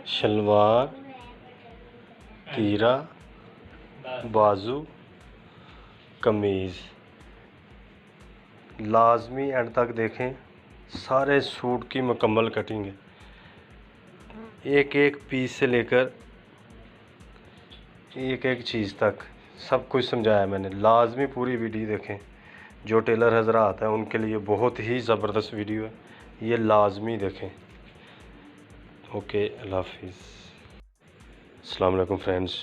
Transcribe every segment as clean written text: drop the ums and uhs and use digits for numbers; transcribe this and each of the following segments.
शलवार, तीरा, बाजू, कमीज़। लाजमी एंड तक देखें, सारे सूट की मुकम्मल कटिंग है, एक एक पीस से लेकर एक एक चीज़ तक सब कुछ समझाया मैंने। लाजमी पूरी वीडियो देखें। जो टेलर हजरात हैं उनके लिए बहुत ही ज़बरदस्त वीडियो है, ये लाजमी देखें। ओके, अल्लाह हाफिज़। अस्सलाम वालेकुम फ्रेंड्स,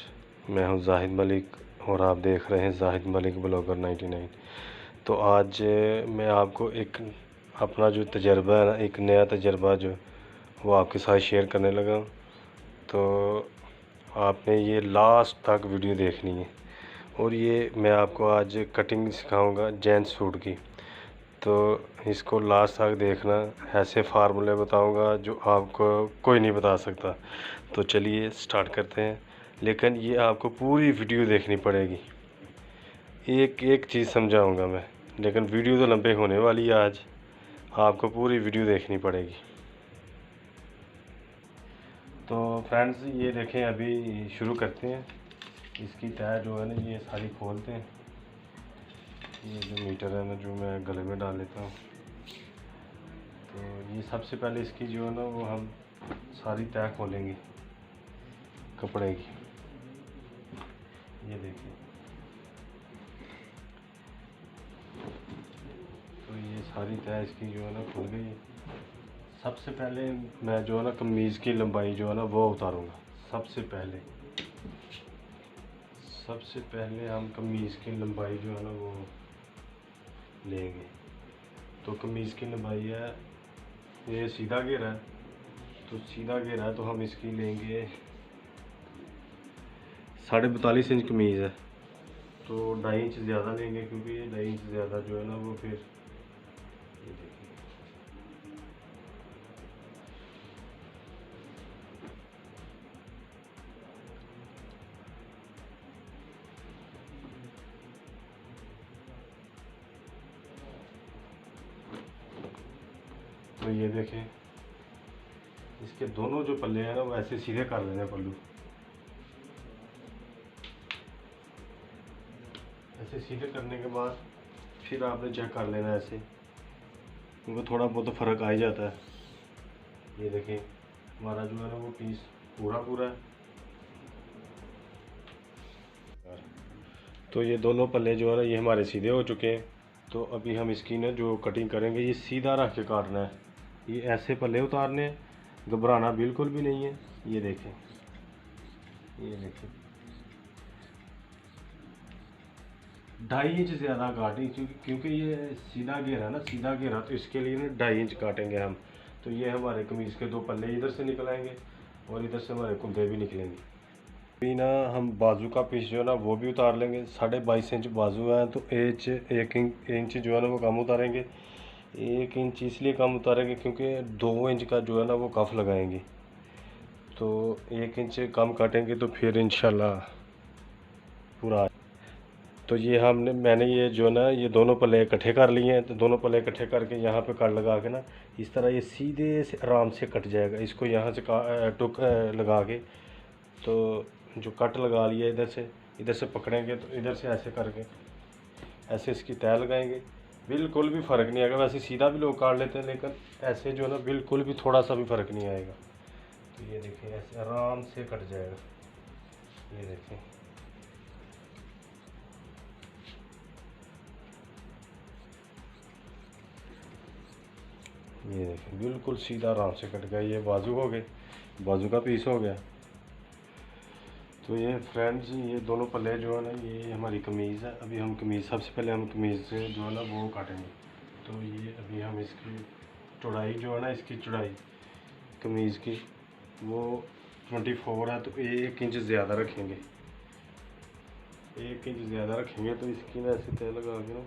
मैं हूं जाहिद मलिक और आप देख रहे हैं जाहिद मलिक ब्लॉगर 99। तो आज मैं आपको एक अपना जो तजर्बा है ना, एक नया तजर्बा जो वो आपके साथ शेयर करने लगा। तो आपने ये लास्ट तक वीडियो देखनी है और ये मैं आपको आज कटिंग सिखाऊंगा जेंट्स सूट की। तो इसको लास्ट तक देखना, ऐसे फार्मूले बताऊंगा जो आपको कोई नहीं बता सकता। तो चलिए स्टार्ट करते हैं, लेकिन ये आपको पूरी वीडियो देखनी पड़ेगी, एक एक चीज़ समझाऊंगा मैं, लेकिन वीडियो तो लंबे होने वाली है। आज आपको पूरी वीडियो देखनी पड़ेगी। तो फ्रेंड्स ये देखें, अभी शुरू करते हैं। इसकी तय जो है ना, ये सारी खोलते हैं। ये जो मीटर है ना, जो मैं गले में डाल लेता हूँ। तो ये सबसे पहले इसकी जो है ना, वो हम सारी तय खोलेंगे कपड़े की। ये देखिए, तो ये सारी तय इसकी जो है ना खुल गई। सबसे पहले मैं जो है ना कमीज़ की लंबाई जो है ना वो उतारूँगा। सबसे पहले हम कमीज़ की लंबाई जो है ना वो लेंगे। तो कमीज़ की लंबाई है, ये सीधा घेरा है, तो सीधा घेरा है तो हम इसकी लेंगे 42.5 इंच कमीज़ है, तो 2.5 इंच ज़्यादा लेंगे, क्योंकि ये 2.5 इंच ज़्यादा जो है ना वो फिर ये देखिए। तो ये देखें, इसके दोनों जो पल्ले हैं ना वो ऐसे सीधे कर लेने पल्लू, ऐसे सीधे करने के बाद फिर आपने चेक कर लेना ऐसे, क्योंकि थोड़ा बहुत फ़र्क आ ही जाता है। ये देखें, हमारा जो है ना वो पीस पूरा है। तो ये दोनों पल्ले जो है ना ये हमारे सीधे हो चुके हैं। तो अभी हम इसकी ना जो कटिंग करेंगे, ये सीधा रख के काटना है। ये ऐसे पल्ले उतारने हैं, घबराना बिल्कुल भी नहीं है। ये देखें, ये देखें, 2.5 इंच ज़्यादा काटें, क्योंकि ये सीधा घेरा ना, सीधा घेरा, तो इसके लिए ना 2.5 इंच काटेंगे हम। तो ये हमारे कमीज़ के दो पल्ले इधर से निकल आएंगे और इधर से हमारे कुंधे भी निकलेंगे। अभी ना हम बाजू का पीस जो है ना वो भी उतार लेंगे। 22.5 इंच बाजू है, तो एक इंच जो है ना वो कम उतारेंगे। 1 इंच इसलिए कम उतारेंगे क्योंकि 2 इंच का जो है ना वो कफ लगाएंगे, तो 1 इंच कम काटेंगे तो फिर इंशाल्लाह पूरा। तो ये मैंने ये जो ना ये दोनों पल्ले इकट्ठे कर लिए हैं। तो दोनों पल्ले इकट्ठे करके यहाँ पे कट लगा के ना, इस तरह ये सीधे से आराम से कट जाएगा। इसको यहाँ से टुक लगा के, तो जो कट लगा लिया इधर से पकड़ेंगे, तो इधर से ऐसे करके ऐसे इसकी तय लगाएंगे। बिल्कुल भी फ़र्क नहीं आएगा। वैसे सीधा भी लोग काट लेते हैं, लेकिन ऐसे जो है ना बिल्कुल भी थोड़ा सा भी फ़र्क नहीं आएगा। तो ये देखें, ऐसे आराम से कट जाएगा। ये देखें, ये देखें, बिल्कुल सीधा आराम से कट गया। ये बाजू हो गए, बाजू का पीस हो गया। तो ये फ्रेंड्स, ये दोनों पल्ले जो है ना ये हमारी कमीज़ है। अभी हम कमीज़, सबसे पहले हम कमीज़ से जो है ना वो काटेंगे। तो ये अभी हम इसकी चौड़ाई जो है ना, इसकी चौड़ाई कमीज़ की वो 24 है, तो 1 इंच ज़्यादा रखेंगे। 1 इंच ज़्यादा रखेंगे तो इसकी ना ऐसे तय लगा के ना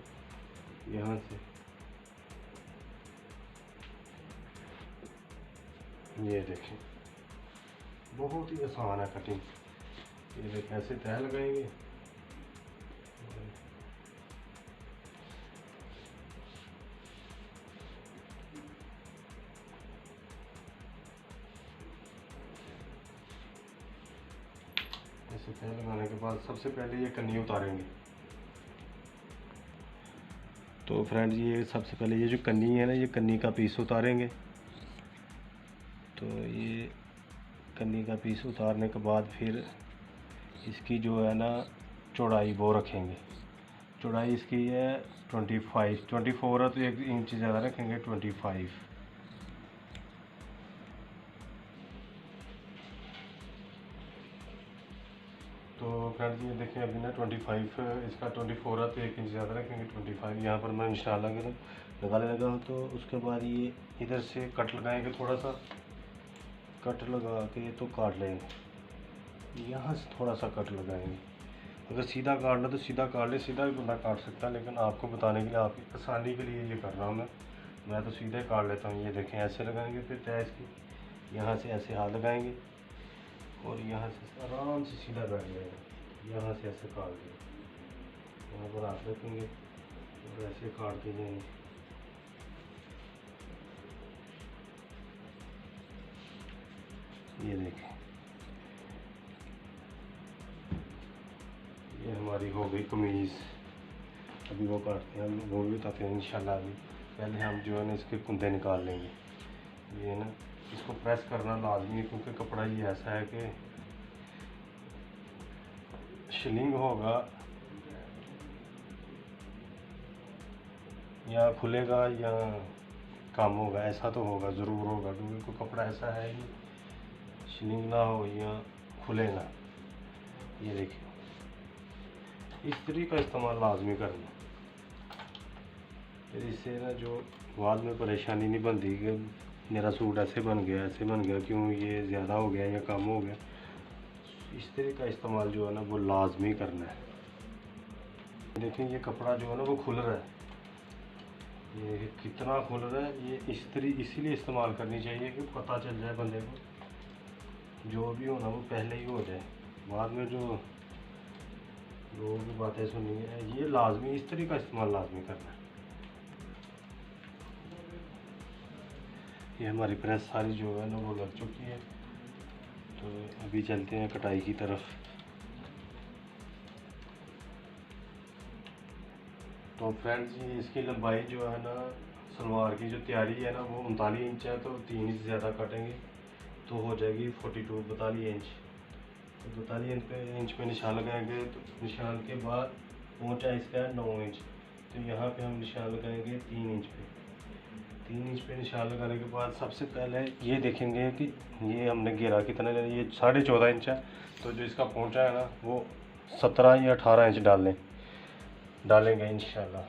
यहाँ से, ये देखें, बहुत ही आसान है कटिंग। ये देखें, ऐसे तय लगाएंगे। इसे तय लगाने के बाद सबसे पहले ये कन्नी उतारेंगे। तो फ्रेंड्स ये सबसे पहले ये जो कन्नी है ना, ये कन्नी का पीस उतारेंगे। तो ये कन्नी का पीस उतारने के बाद फिर इसकी जो है ना चौड़ाई वो रखेंगे। चौड़ाई इसकी है 24 है, तो 1 इंच ज़्यादा रखेंगे 25। तो फ्रेंड्स ये देखें अभी ना 25, इसका 24 है तो 1 इंच ज़्यादा रखेंगे 25। यहाँ पर मैं निशान लगाने लगा हूँ। तो उसके बाद ये इधर से कट लगाएंगे, थोड़ा सा कट लगा के तो काट लेंगे। यहाँ से थोड़ा सा कट लगाएंगे। अगर सीधा काटना तो सीधा काट ले, सीधा भी बंदा काट सकता है, लेकिन आपको बताने के लिए, आपकी आसानी के लिए ये कर रहा हूँ मैं तो सीधे काट लेता हूँ। ये देखें ऐसे लगाएंगे, फिर तय इसकी यहाँ से ऐसे हाथ लगाएंगे और यहाँ से आराम से सीधा बैठ जाएगा। यहाँ से ऐसे काट देंगे, यहाँ पर हाथ रखेंगे और ऐसे काट के जाएंगे। ये देखें, ये हमारी हो गई कमीज़। अभी वो काटते हैं, हम वो भी बताते हैं इंशाल्लाह। अभी पहले हम जो है ना इसके कुंदे निकाल लेंगे। ये ना इसको प्रेस करना लाजमी है, क्योंकि कपड़ा ये ऐसा है कि शिलिंग होगा या खुलेगा या काम होगा, ऐसा तो होगा, ज़रूर होगा, क्योंकि कोई कपड़ा ऐसा है ही शिलिंग ना हो या खुले ना। ये देखिए, इस्त्री का इस्तेमाल लाजमी करना, फिर इससे ना जो बाद में परेशानी नहीं बनती कि मेरा सूट ऐसे बन गया, ऐसे बन गया, क्यों ये ज़्यादा हो गया या कम हो गया। इस्त्री का इस्तेमाल जो है ना वो लाजमी करना है। देखिए ये कपड़ा जो है ना वो खुल रहा है, ये कितना खुल रहा है। ये इस्त्री इसीलिए इस्तेमाल करनी चाहिए कि पता चल जाए बंदे को, जो भी होना वो पहले ही हो जाए, बाद में जो लोगों की बातें सुननी है। ये लाजमी इस्त्री का इस्तेमाल लाजमी करना है। ये हमारी प्रेस सारी जो है ना वो लग चुकी है। तो अभी चलते हैं कटाई की तरफ। तो फ्रेंड्स ये इसकी लंबाई जो है ना सलवार की जो तैयारी है ना वो 39 इंच है, तो 3 इंच ज़्यादा काटेंगे तो हो जाएगी 42 इंच। तो 42 इंच पे निशान लगाएंगे। तो निशान के बाद पहुँचा इसका है 9 इंच, तो यहाँ पे हम निशान लगाएंगे 3 इंच पे। 3 इंच पे निशान लगाने के बाद सबसे पहले ये देखेंगे कि ये हमने घेरा कितना लेना। ये 14.5 इंच है, तो जो इसका पहुँचा है ना वो 17 या 18 इंच डालेंगे इंशाल्लाह।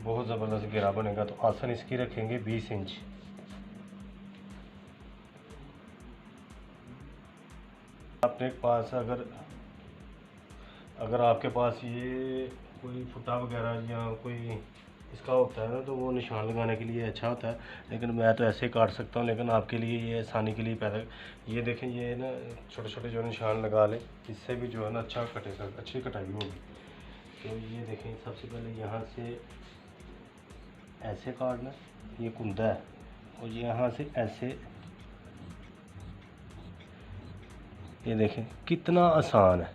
बहुत ज़बरदस्त घेरा बनेगा। तो आसन इसकी रखेंगे 20 इंच। अपने पास अगर आपके पास ये कोई फुटा वगैरह या कोई इसका होता है ना, तो वो निशान लगाने के लिए अच्छा होता है, लेकिन मैं तो ऐसे ही काट सकता हूँ। लेकिन आपके लिए ये आसानी के लिए पैदा, ये देखें ये ना छोटे छोटे जो निशान लगा लें, इससे भी जो है ना अच्छा कटेगा, अच्छी कटाई होगी। तो ये देखें सबसे पहले यहाँ से ऐसे काटना, ये कुंदा है, और यहाँ से ऐसे। ये देखें कितना आसान है,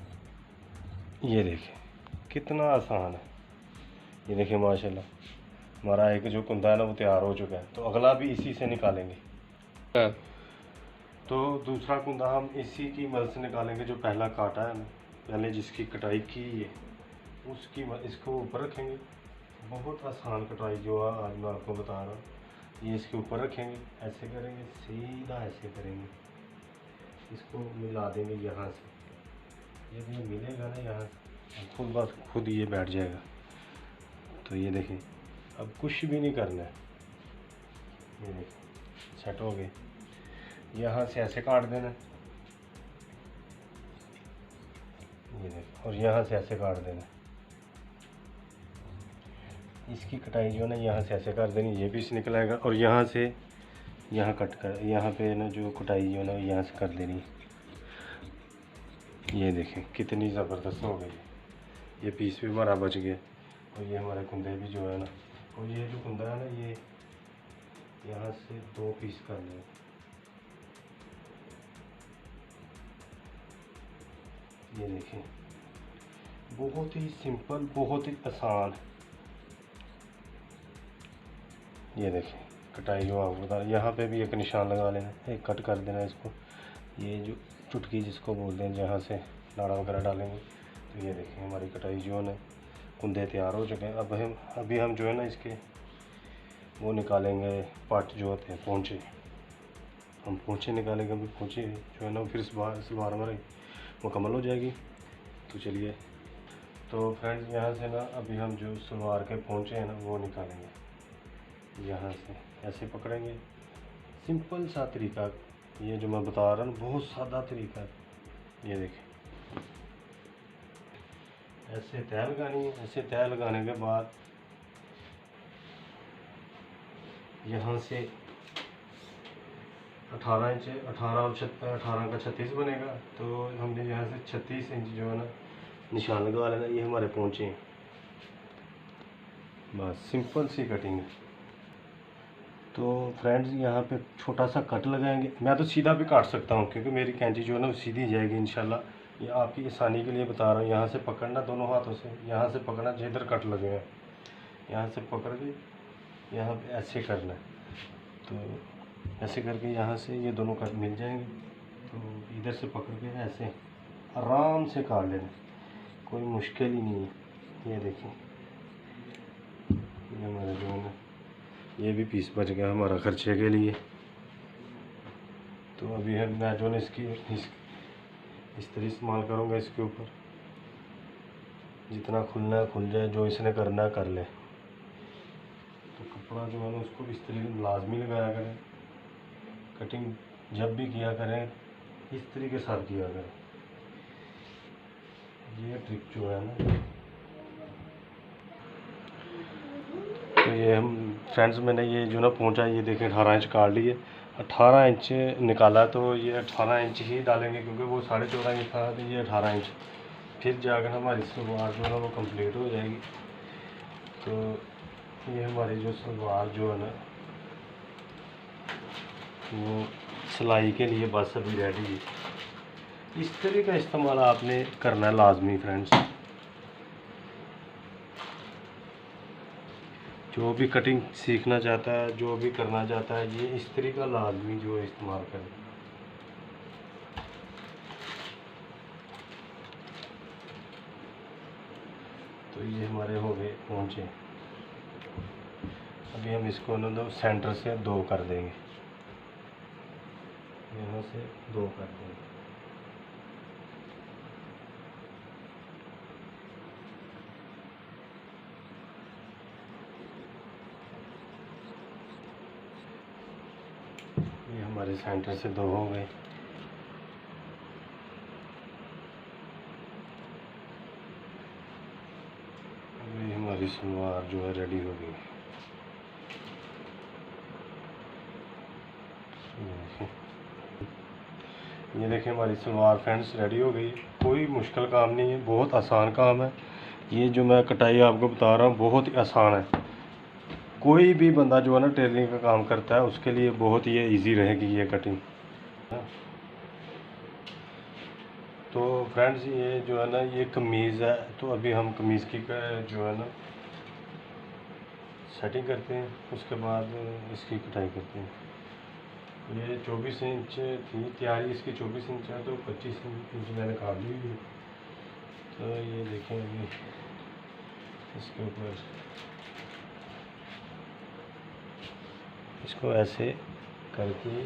ये देखें कितना आसान है। ये देखें माशाल्लाह हमारा एक जो कुंदा है ना वो तैयार हो चुका है। तो अगला भी इसी से निकालेंगे। तो दूसरा कुंदा हम इसी की मदद से निकालेंगे, जो पहला काटा है ना, पहले जिसकी कटाई की है उसकी इसको ऊपर रखेंगे। बहुत आसान कटाई जो है आज मैं आपको बता रहा हूँ। ये इसके ऊपर रखेंगे, ऐसे करेंगे, सीधा ऐसे करेंगे, इसको मिला देंगे यहाँ से। ये भी मिलेगा ना यहाँ से, खुद ये बैठ जाएगा। तो ये देखें अब कुछ भी नहीं करना है, ये देखें सेट हो गए। यहाँ से ऐसे काट देना, ये देखें, और यहाँ से ऐसे काट देना। इसकी कटाई जो है ना यहाँ से ऐसे कर देनी, ये भी से निकल आएगा। और यहाँ से यहाँ कट कर, यहाँ पे ना जो कटाई जो है ना यहाँ से कर देनी। ये देखें कितनी ज़बरदस्त हो गई। ये पीस भी हमारा बच गया, और ये हमारे कुंदे भी जो है ना, और ये जो कुंदा है ना ये यहाँ से 2 पीस कर लें। ये देखें, बहुत ही सिंपल, बहुत ही आसान। ये देखें कटाई जो आपको बता, यहाँ पे भी एक निशान लगा लेना, एक कट कर देना इसको। ये जो चुटकी जिसको बोलते हैं, जहाँ से नाड़ा वगैरह डालेंगे। तो ये देखें हमारी कटाई जो है ना, कुंदे तैयार हो चुके हैं। अभी हम जो है ना इसके वो निकालेंगे, पार्ट जो होते हैं पोंचे, हम पोंचे निकालेंगे। अभी पोंचे जो है ना फिर सलवार हमारी मुकम्मल हो जाएगी। तो चलिए, तो फ्रेंड्स यहाँ से ना अभी हम जो सलवार के पोंचे हैं ना वो निकालेंगे। यहाँ से ऐसे पकड़ेंगे, सिंपल सा तरीका ये जो मैं बता रहा हूँ, बहुत सादा तरीका है। ये देखें, ऐसे तय लगानी है। ऐसे तय लगाने के बाद यहाँ से 18 इंच, 18 और 18 का 36 बनेगा। तो हमने यहाँ से 36 इंच जो है ना निशान लगा लेना। ये हमारे पहुँचे हैं, बस सिंपल सी कटिंग है। तो फ्रेंड्स यहाँ पे छोटा सा कट लगाएंगे। मैं तो सीधा भी काट सकता हूँ क्योंकि मेरी कैंची जो है ना वो सीधी जाएगी इंशाल्लाह। ये आपकी आसानी के लिए बता रहा हूँ। यहाँ से पकड़ना दोनों हाथों से, यहाँ से पकड़ना जिधर कट लगे हैं, यहाँ से पकड़ के यहाँ पे ऐसे करना है। तो ऐसे करके यहाँ से ये दोनों कट मिल जाएंगे। तो इधर से पकड़ के ऐसे आराम से काट लेना, कोई मुश्किल ही नहीं है। ये देखिए, ये हमारा जो है ना ये भी पीस बच गया हमारा खर्चे के लिए। तो अभी मैं जो है इस तरह इस्तेमाल करूँगा। इसके ऊपर जितना खुलना है खुल जाए, जो इसने करना है कर ले। तो कपड़ा जो है ना उसको इस तरीके लाजमी लगाया करें। कटिंग जब भी किया करें इस तरीके के साथ किया करें। ये ट्रिक जो है ना, तो ये हम फ्रेंड्स मैंने ये जो ना पहुंचा, ये देखें 18 इंच काट लिए, 18 इंच निकाला। तो ये 18 इंच ही डालेंगे क्योंकि वो 14.5 इंच था। तो ये 18 इंच फिर जाकर हमारी सलवार जो है ना वो कंप्लीट हो जाएगी। तो ये हमारी जो सलवार जो है ना वो सिलाई के लिए बस अभी रेडी है। इस तरह का इस्तेमाल आपने करना है लाजमी फ्रेंड्स। जो भी कटिंग सीखना चाहता है, जो भी करना चाहता है, ये इस तरह का लाजमी जो है इस्तेमाल करें। तो ये हमारे हो गए पहुँचे। अभी हम इसको ना दो सेंटर से 2 कर देंगे, यहाँ से 2 कर देंगे। ये हमारे सेंटर से 2 हो गए। अभी हमारी सलवार जो है रेडी हो गई। ये देखिए हमारी सलवार फ्रेंड्स रेडी हो गई। कोई मुश्किल काम नहीं है, बहुत आसान काम है। ये जो मैं कटाई आपको बता रहा हूँ बहुत ही आसान है। कोई भी बंदा जो है ना टेलरिंग का काम करता है उसके लिए बहुत ही इजी रहेगी ये कटिंग। तो फ्रेंड्स ये जो है ना ये कमीज़ है। तो अभी हम कमीज़ की जो है ना सेटिंग करते हैं, उसके बाद इसकी कटाई करते हैं। ये 24 इंच थी तैयारी, इसकी 24 इंच है। तो 25 इंच मैंने काट ली हुई। तो ये देखें अभी इसके ऊपर इसको ऐसे करके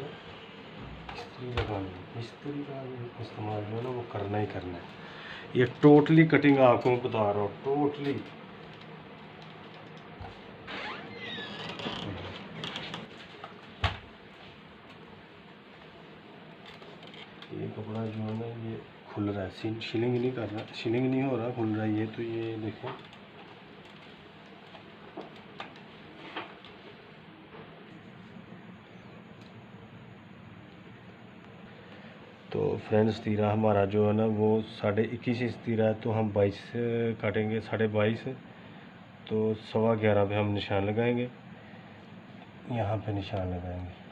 इस्त्री लगानी। इस्त्री का इस्तेमाल जो है ना वो करना ही करना है। ये टोटली कटिंग आपको बता रहा हूँ, टोटली। ये कपड़ा जो है ना ये खुल रहा है, शिलिंग नहीं कर रहा, शिलिंग नहीं हो रहा, खुल रहा है ये। तो ये देखें, तो फ्रेंड्स तीरा हमारा जो है ना वो 21.5 इंच तीरा है। तो हम 22 काटेंगे, 22.5। तो 11.15 पे हम निशान लगाएंगे, यहाँ पे निशान लगाएंगे।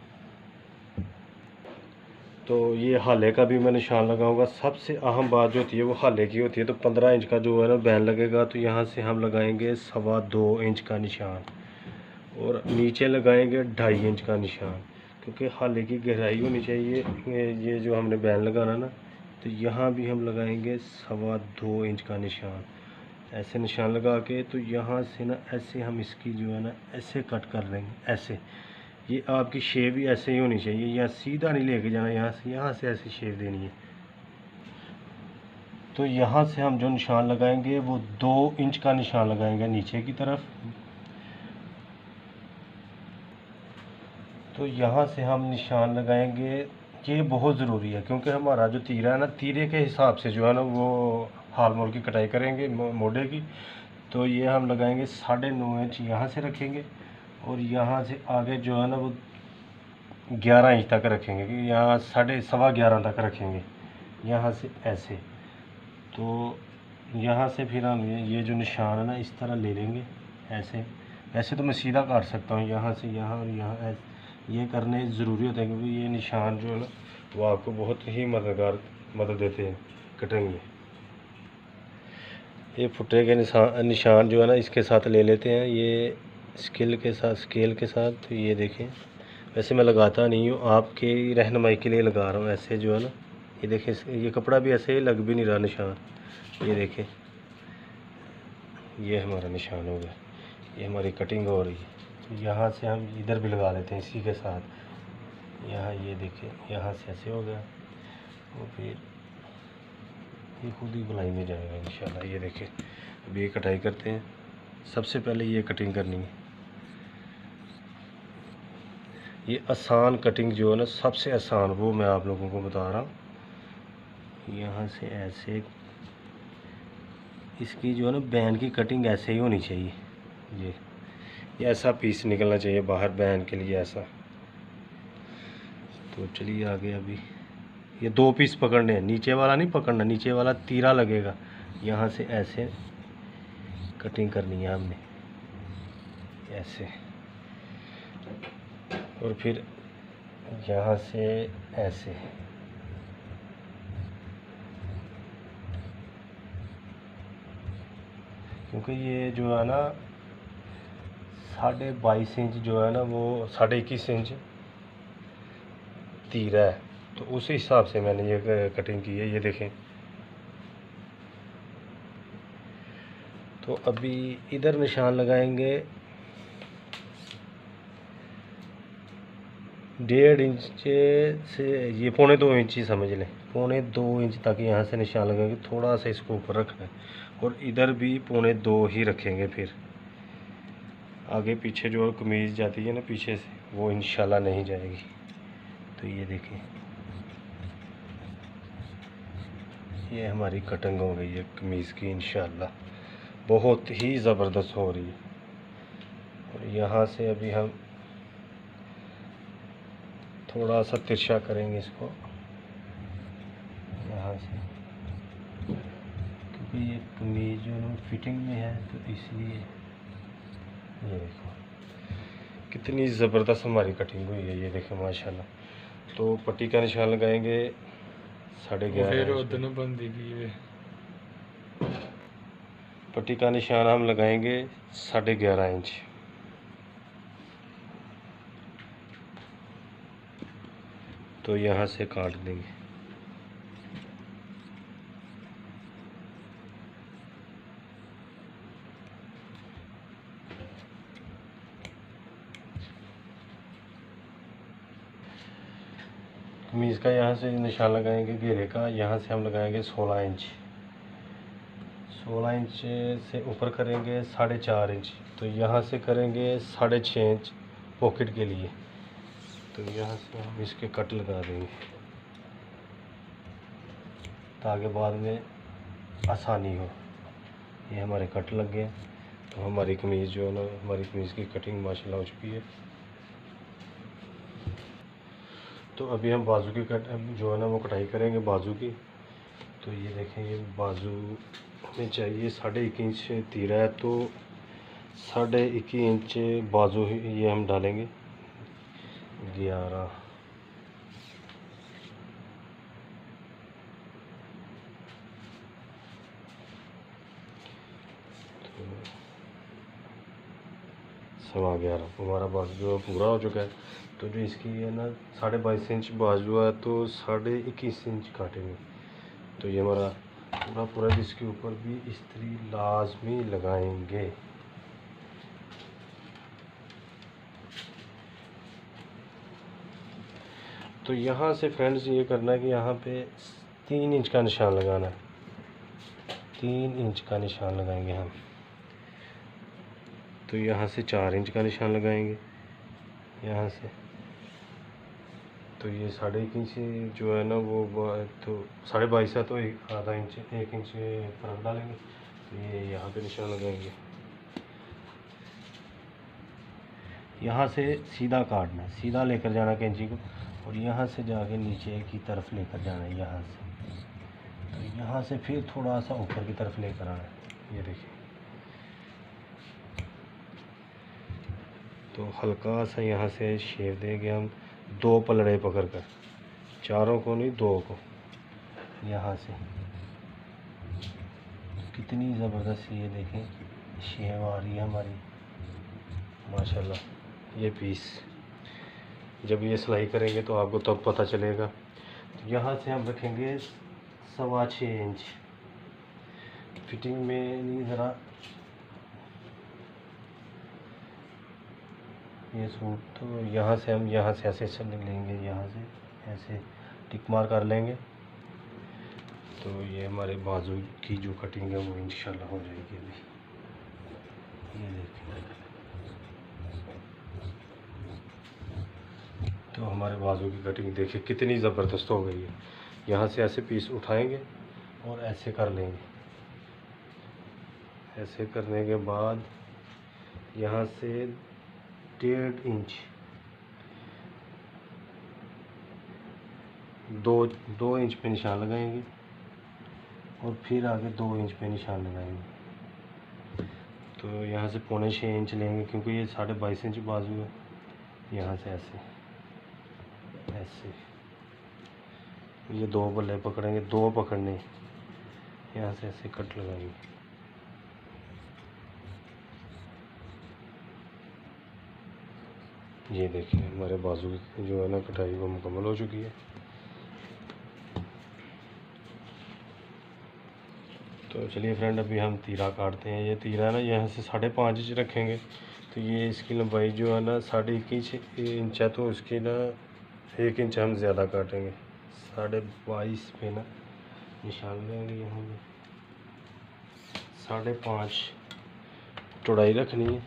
तो ये हाले का भी मैं निशान लगाऊंगा। सबसे अहम बात जो होती है वो हाले की होती है। तो 15 इंच का जो है ना बैन लगेगा, तो यहाँ से हम लगाएंगे 2.25 इंच का निशान और नीचे लगाएंगे 2.5 इंच का निशान, क्योंकि हाले की गहराई होनी चाहिए। ये जो हमने बैन लगाना ना, तो यहाँ भी हम लगाएंगे 2.25 इंच का निशान। ऐसे निशान लगा के तो यहाँ से ना ऐसे हम इसकी जो है ना ऐसे कट कर लेंगे। ऐसे ये आपकी शेप भी ऐसे ही होनी चाहिए, यहाँ सीधा नहीं लेके जाना, यहाँ से ऐसी शेप देनी है। तो यहाँ से हम जो निशान लगाएंगे वो 2 इंच का निशान लगाएंगे नीचे की तरफ। तो यहाँ से हम निशान लगाएंगे, ये बहुत ज़रूरी है क्योंकि हमारा जो तीरा है ना, तीरे के हिसाब से जो है ना वो हाल मोल की कटाई करेंगे मोढ़े की। तो ये हम लगाएंगे 9.5 इंच यहाँ से रखेंगे और यहाँ से आगे जो है ना वो 11 इंच तक रखेंगे, कि यहाँ 11.5 तक रखेंगे यहाँ से ऐसे। तो यहाँ से फिर हम ये जो निशान है ना इस तरह ले लेंगे ऐसे। ऐसे तो मैं सीधा काट सकता हूँ, यहाँ से यहाँ और यहाँ ऐसे। ये करने ज़रूरी होता है क्योंकि ये निशान जो है ना वो आपको बहुत ही मदद देते हैं कटिंग में। ये फुटे के निशान जो है ना इसके साथ ले लेते हैं, ये स्केल के साथ। तो ये देखें, वैसे मैं लगाता नहीं हूँ, आपके रहनुमाई के लिए लगा रहा हूँ ऐसे जो है ना। ये देखें, ये कपड़ा भी ऐसे ही लग भी नहीं रहा निशान। ये देखें, ये हमारा निशान हो गया, ये हमारी कटिंग हो रही है। तो यहाँ से हम इधर भी लगा लेते हैं इसी के साथ। यहाँ ये देखें, यहाँ से ऐसे हो गया और फिर ये खुद ही गोलाई में जाएगा इंशाल्लाह। ये देखें, अभी ये कटाई करते हैं। सबसे पहले ये कटिंग करनी है। ये आसान कटिंग जो है ना सबसे आसान, वो मैं आप लोगों को बता रहा हूँ। यहाँ से ऐसे इसकी जो है ना बैन की कटिंग ऐसे ही होनी चाहिए। ये ऐसा पीस निकलना चाहिए बाहर बैन के लिए ऐसा। तो चलिए आगे, अभी ये 2 पीस पकड़ने हैं, नीचे वाला नहीं पकड़ना, नीचे वाला तीरा लगेगा। यहाँ से ऐसे कटिंग करनी है हमने ऐसे, और फिर यहाँ से ऐसे। क्योंकि ये जो है ना 22.5 इंच जो है ना वो 21.5 इंच तीरा है, तो उस हिसाब से मैंने ये कटिंग की है। ये देखें, तो अभी इधर निशान लगाएंगे 1.5 इंच से, ये 2.25 इंच ही समझ लें, 2.25 इंच तक यहाँ से निशान लगाएंगे। थोड़ा सा इसको ऊपर रखना है और इधर भी 2.25 ही रखेंगे। फिर आगे पीछे जो कमीज़ जाती है ना पीछे से, वो इंशाल्लाह नहीं जाएगी। तो ये देखें, ये हमारी कटिंग हो गई है कमीज़ की इंशाल्लाह, बहुत ही ज़बरदस्त हो रही है। और यहाँ से अभी हम थोड़ा सा तिरछा करेंगे इसको यहाँ से, क्योंकि ये कमीज़ जो है फिटिंग में है, तो इसलिए। ये देखो कितनी ज़बरदस्त हमारी कटिंग हुई है, ये देखें माशाल्लाह। तो पट्टी का निशान लगाएंगे 11.5। पट्टी का निशान हम लगाएंगे 11.5 इंच। तो यहाँ से काट देंगे। कमीज़ का यहाँ से निशान लगाएंगे घेरे का, यहाँ से हम लगाएंगे 16 इंच। 16 इंच से ऊपर करेंगे 4.5 इंच। तो यहाँ से करेंगे 6.5 इंच पॉकेट के लिए। तो यहाँ से हम इसके कट लगा देंगे ताकि बाद में आसानी हो। ये हमारे कट लग गए, तो हमारी कमीज़ जो है ना, हमारी कमीज़ की कटिंग माशाल्लाह हो चुकी है। तो अभी हम बाजू की कट जो है ना वो कटाई करेंगे बाजू की। तो ये देखें, ये बाजू में चाहिए 1.5 इंच तीरा है, तो 1.5 इंच बाजू ही ये हम डालेंगे 11। 11.5 हमारा बाजू जो पूरा हो चुका है। तो जो इसकी है ना 22.5 इंच बाजू है, तो 21.5 इंच काटेंगे। तो ये हमारा पूरा इसके ऊपर भी इस्त्री लाजमी लगाएंगे। तो यहाँ से फ्रेंड्स ये करना है कि यहाँ पे 3 इंच का निशान लगाना है। 3 इंच का निशान लगाएंगे हम। तो यहाँ से 4 इंच का निशान लगाएंगे यहाँ से। तो ये 1.5 इंच जो है ना वो तो 22.5 है, तो आधा इंच 1 इंच फर्क डालेंगे। तो ये यहाँ पे निशान लगाएंगे। यहाँ से सीधा काटना है, सीधा लेकर जाना कैंची को, और यहाँ से जाके नीचे की तरफ लेकर जाना है यहाँ से। तो यहाँ से फिर थोड़ा सा ऊपर की तरफ लेकर आना है। ये देखिए, तो हल्का सा यहाँ से शेप देंगे हम 2 पलड़े पकड़कर, चारों को नहीं 2 को। यहाँ से कितनी ज़बरदस्त ये देखें शेप आ रही है हमारी माशाल्लाह। ये पीस जब ये सिलाई करेंगे तो आपको तब पता चलेगा। तो यहाँ से हम रखेंगे 6.25 इंच फिटिंग में। नहीं ज़रा ये सूट, तो यहाँ से हम यहाँ से ऐसे लेंगे, यहाँ से ऐसे टिक मार कर लेंगे। तो ये हमारे बाजू की जो कटिंग है वो इंशाल्लाह हो जाएगी अभी। ये देखिए, तो हमारे बाजू की कटिंग देखिए कितनी ज़बरदस्त हो गई है। यहाँ से ऐसे पीस उठाएंगे और ऐसे कर लेंगे। ऐसे करने के बाद यहाँ से 1.5 इंच 2 इंच पे निशान लगाएंगे, और फिर आगे 2 इंच पे निशान लगाएंगे। तो यहाँ से 6.25 इंच लेंगे, क्योंकि ये 22.5 इंच बाजू है। यहाँ से ऐसे ऐसे ये 2 बल्ले पकड़ेंगे, 2 पकड़ने, यहाँ से ऐसे कट लगाएंगे। ये देखिए हमारे बाजू की जो है ना कटाई वो मुकम्मल हो चुकी है। तो चलिए फ्रेंड, अभी हम तीरा काटते हैं। ये तीरा ना यहाँ से 5.5 इंच रखेंगे। तो ये इसकी लंबाई जो है ना 21.5 इंच है, तो उसकी ना 1 इंच हम ज़्यादा काटेंगे। 22.5 पे ना निशान लेंगे। यहाँ पे 5.5 चौड़ाई रखनी है।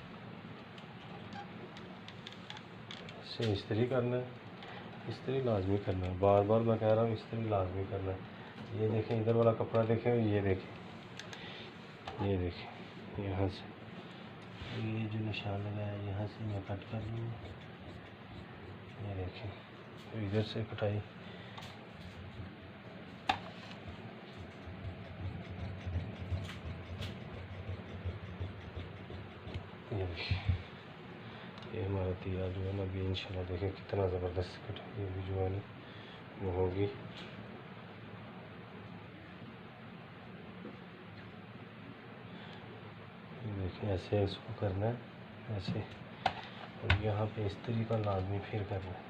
इसे इस्त्री करना है, इस्त्री लाजमी करना है। बार बार मैं कह रहा हूँ इस्त्री लाजमी करना है। ये देखें, इधर वाला कपड़ा देखें, ये देखें, ये देखें, यहाँ से ये जो निशान लगाया है यहाँ से मैं कट कर लूँगा। ये देखें, तो इधर से कटाई, ये देखिए, ये हमारा तीरा जो है ना अभी इंशाल्लाह देखें कितना ज़बरदस्त कटाई अभी जो है ना वो होगी। देखिए ऐसे इसको करना है ऐसे, और यहाँ पे इस्त्री का लाजमी फिर करना है।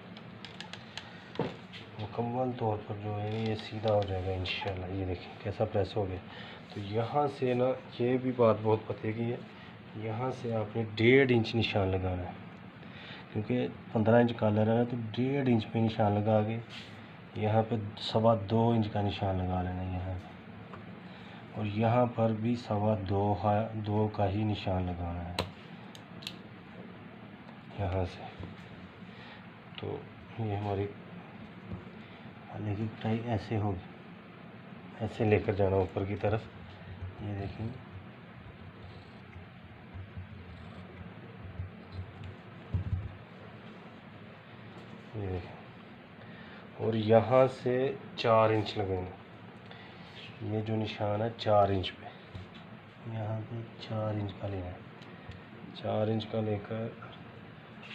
मुकम्मल तौर पर जो है ये सीधा हो जाएगा इंशाल्लाह। ये देखिए कैसा प्रेस हो गया। तो यहाँ से ना ये भी बात बहुत पते की है, यहाँ से आपने 1.5 इंच निशान लगाना है, क्योंकि 15 इंच कॉलर है ना। तो 1.5 इंच पे निशान लगा के यहाँ पे 2.25 इंच का निशान लगा लेना है यहाँ पे, और यहाँ पर भी 2.25 का ही निशान लगाना है यहाँ से। तो ये हमारी आने की कटाई ऐसे होगी, ऐसे लेकर जाना ऊपर की तरफ। ये देखेंगे, ये देखें, और यहाँ से 4 इंच लगेंगे। ये जो निशान है 4 इंच पे, यहाँ पे 4 इंच का लेना है। 4 इंच का लेकर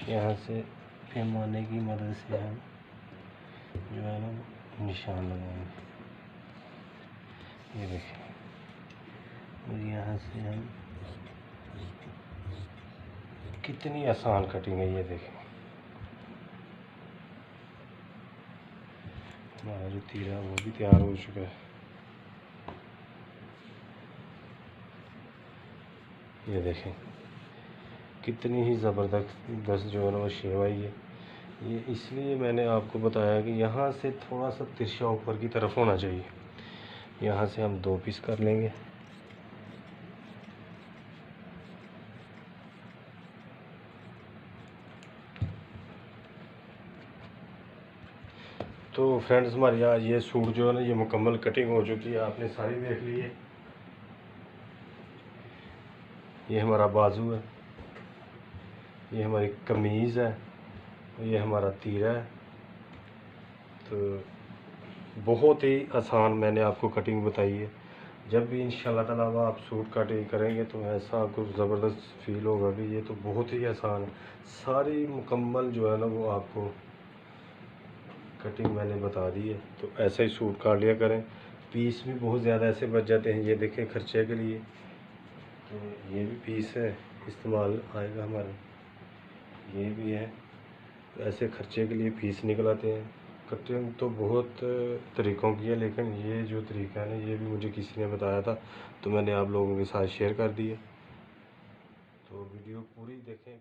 यहाँ से पैमाने की मदद से हम जो है ना निशान लगाएंगे। ये देखिए, और यहाँ से हम कितनी आसान कटिंग है ये देखें। हमारा जो तीरा वो भी तैयार हो चुका है। ये देखें कितनी ही ज़बरदस्त जो है ना वो शेव आई है। ये इसलिए मैंने आपको बताया कि यहाँ से थोड़ा सा तिरछा ऊपर की तरफ होना चाहिए। यहाँ से हम 2 पीस कर लेंगे। तो फ्रेंड्स हमारे यहाँ ये सूट जो है ना ये मुकम्मल कटिंग हो चुकी है, आपने सारी देख ली है। ये हमारा बाजू है, ये हमारी कमीज़ है, ये हमारा तीरा है। तो बहुत ही आसान मैंने आपको कटिंग बताई है। जब भी इंशाल्लाह ताला आप सूट कटिंग करेंगे तो ऐसा आपको ज़बरदस्त फील होगा कि ये तो बहुत ही आसान है। सारी मुकम्मल जो है ना वो आपको कटिंग मैंने बता दी है। तो ऐसा ही सूट काट लिया करें। पीस भी बहुत ज़्यादा ऐसे बच जाते हैं, ये देखें खर्चे के लिए। तो ये भी पीस है, इस्तेमाल आएगा हमारा, ये भी है। तो ऐसे खर्चे के लिए पीस निकल आते हैं। कटिंग तो बहुत तरीक़ों की है, लेकिन ये जो तरीका है ना ये भी मुझे किसी ने बताया था, तो मैंने आप लोगों के साथ शेयर कर दिया। तो वीडियो पूरी देखें।